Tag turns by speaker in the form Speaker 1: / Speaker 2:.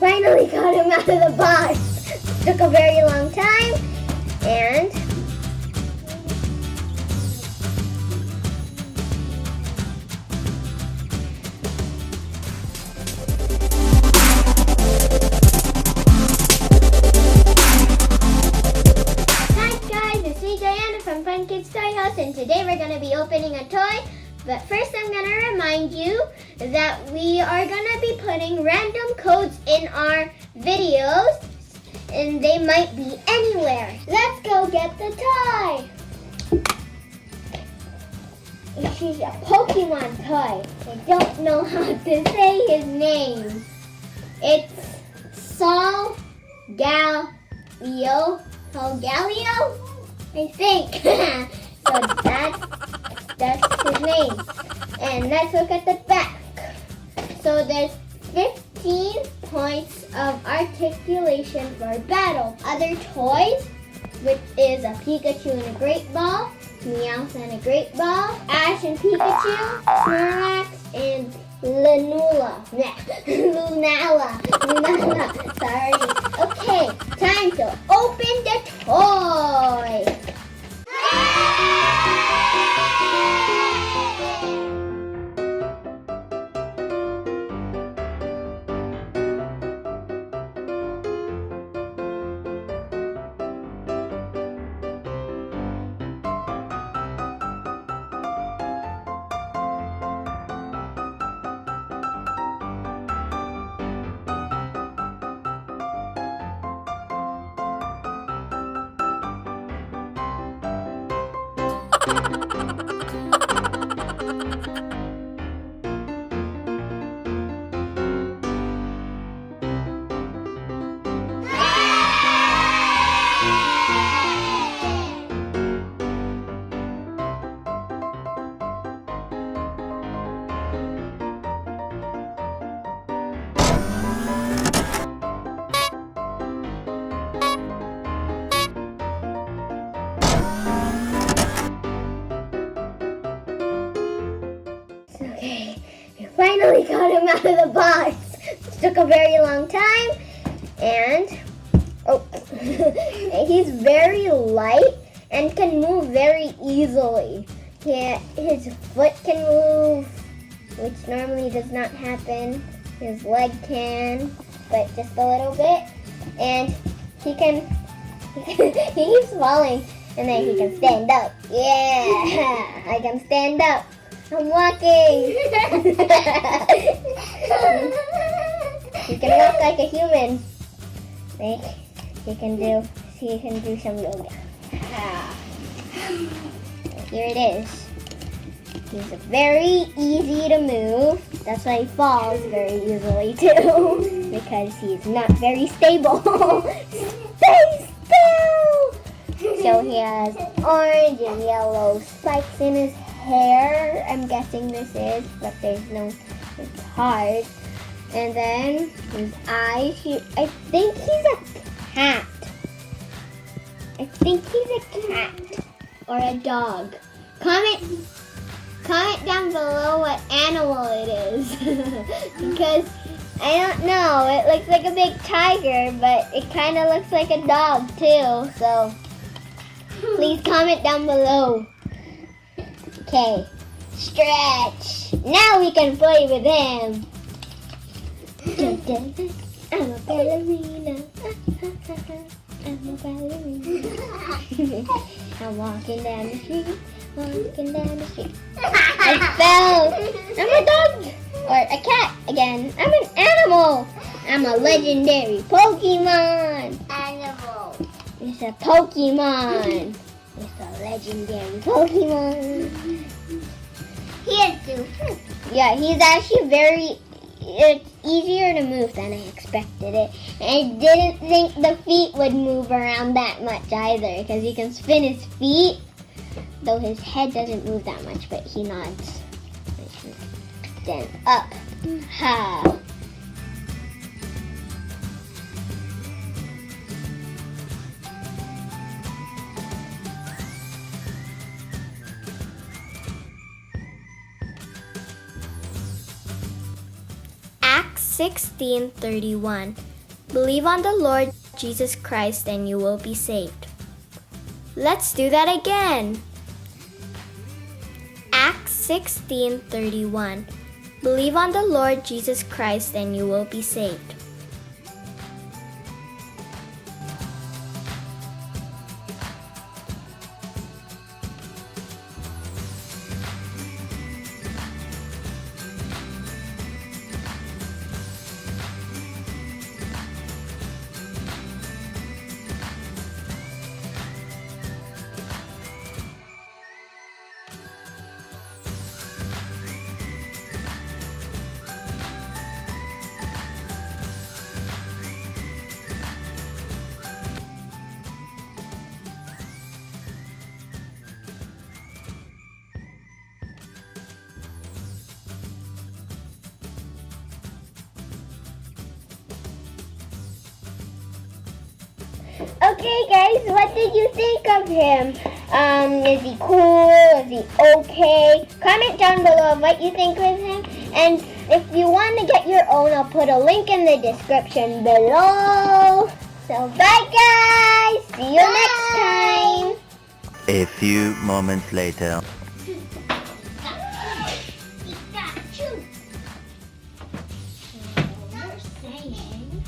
Speaker 1: finally got him out of the box. Took a very long time, and from Fun Kids Toy House, and today we're going to be opening a toy. But first I'm going to remind you that we are going to be putting random codes in our videos, and they might be anywhere. Let's go get the toy. She's a Pokemon toy. I don't know how to say his name. It's Solgaleo. Solgaleo? I think. So that's his name. And let's look at the back. So there's 15 points of articulation for battle. Other toys, which is a Pikachu and a Great Ball, Meowth and a Great Ball, Ash and Pikachu, Snorlax, and Lunala. Sorry. Okay, time to open the toy. Okay, we finally got him out of the box. It took a very long time, and he's very light and can move very easily. Yeah, his foot can move, which normally does not happen. His leg can, but just a little bit. And he keeps falling, and then he can stand up. Yeah, I can stand up. I'm walking. He can walk like a human. He can do some yoga. Here it is. He's very easy to move. That's why he falls very easily too, because he's not very stable. Stay still. So he has orange and yellow spikes in his hair, I'm guessing this is, but it's hard. And then his eyes, I think he's a cat. I think he's a cat or a dog. Comment down below what animal it is. Because I don't know, it looks like a big tiger, but it kind of looks like a dog too. So please comment down below. Okay, stretch. Now we can play with him. I'm a ballerina. I'm a ballerina. I'm walking down the street. I fell. I'm a dog. Or a cat again. I'm an animal. I'm a legendary Pokemon. Animal. It's a Pokemon. It's a legendary Pokemon. Yeah, he's actually it's easier to move than I expected it. And I didn't think the feet would move around that much either, because he can spin his feet, though his head doesn't move that much, but he nods. Then up. Ha. Act 1631. Believe on the Lord Jesus Christ and you will be saved. Let's do that again. Acts 16:31. Believe on the Lord Jesus Christ and you will be saved. Okay guys, what did you think of him? Is he cool? Is he okay? Comment down below what you think of him. And if you want to get your own, I'll put a link in the description below. So bye guys! See you next time!
Speaker 2: A few moments later.
Speaker 1: You're saying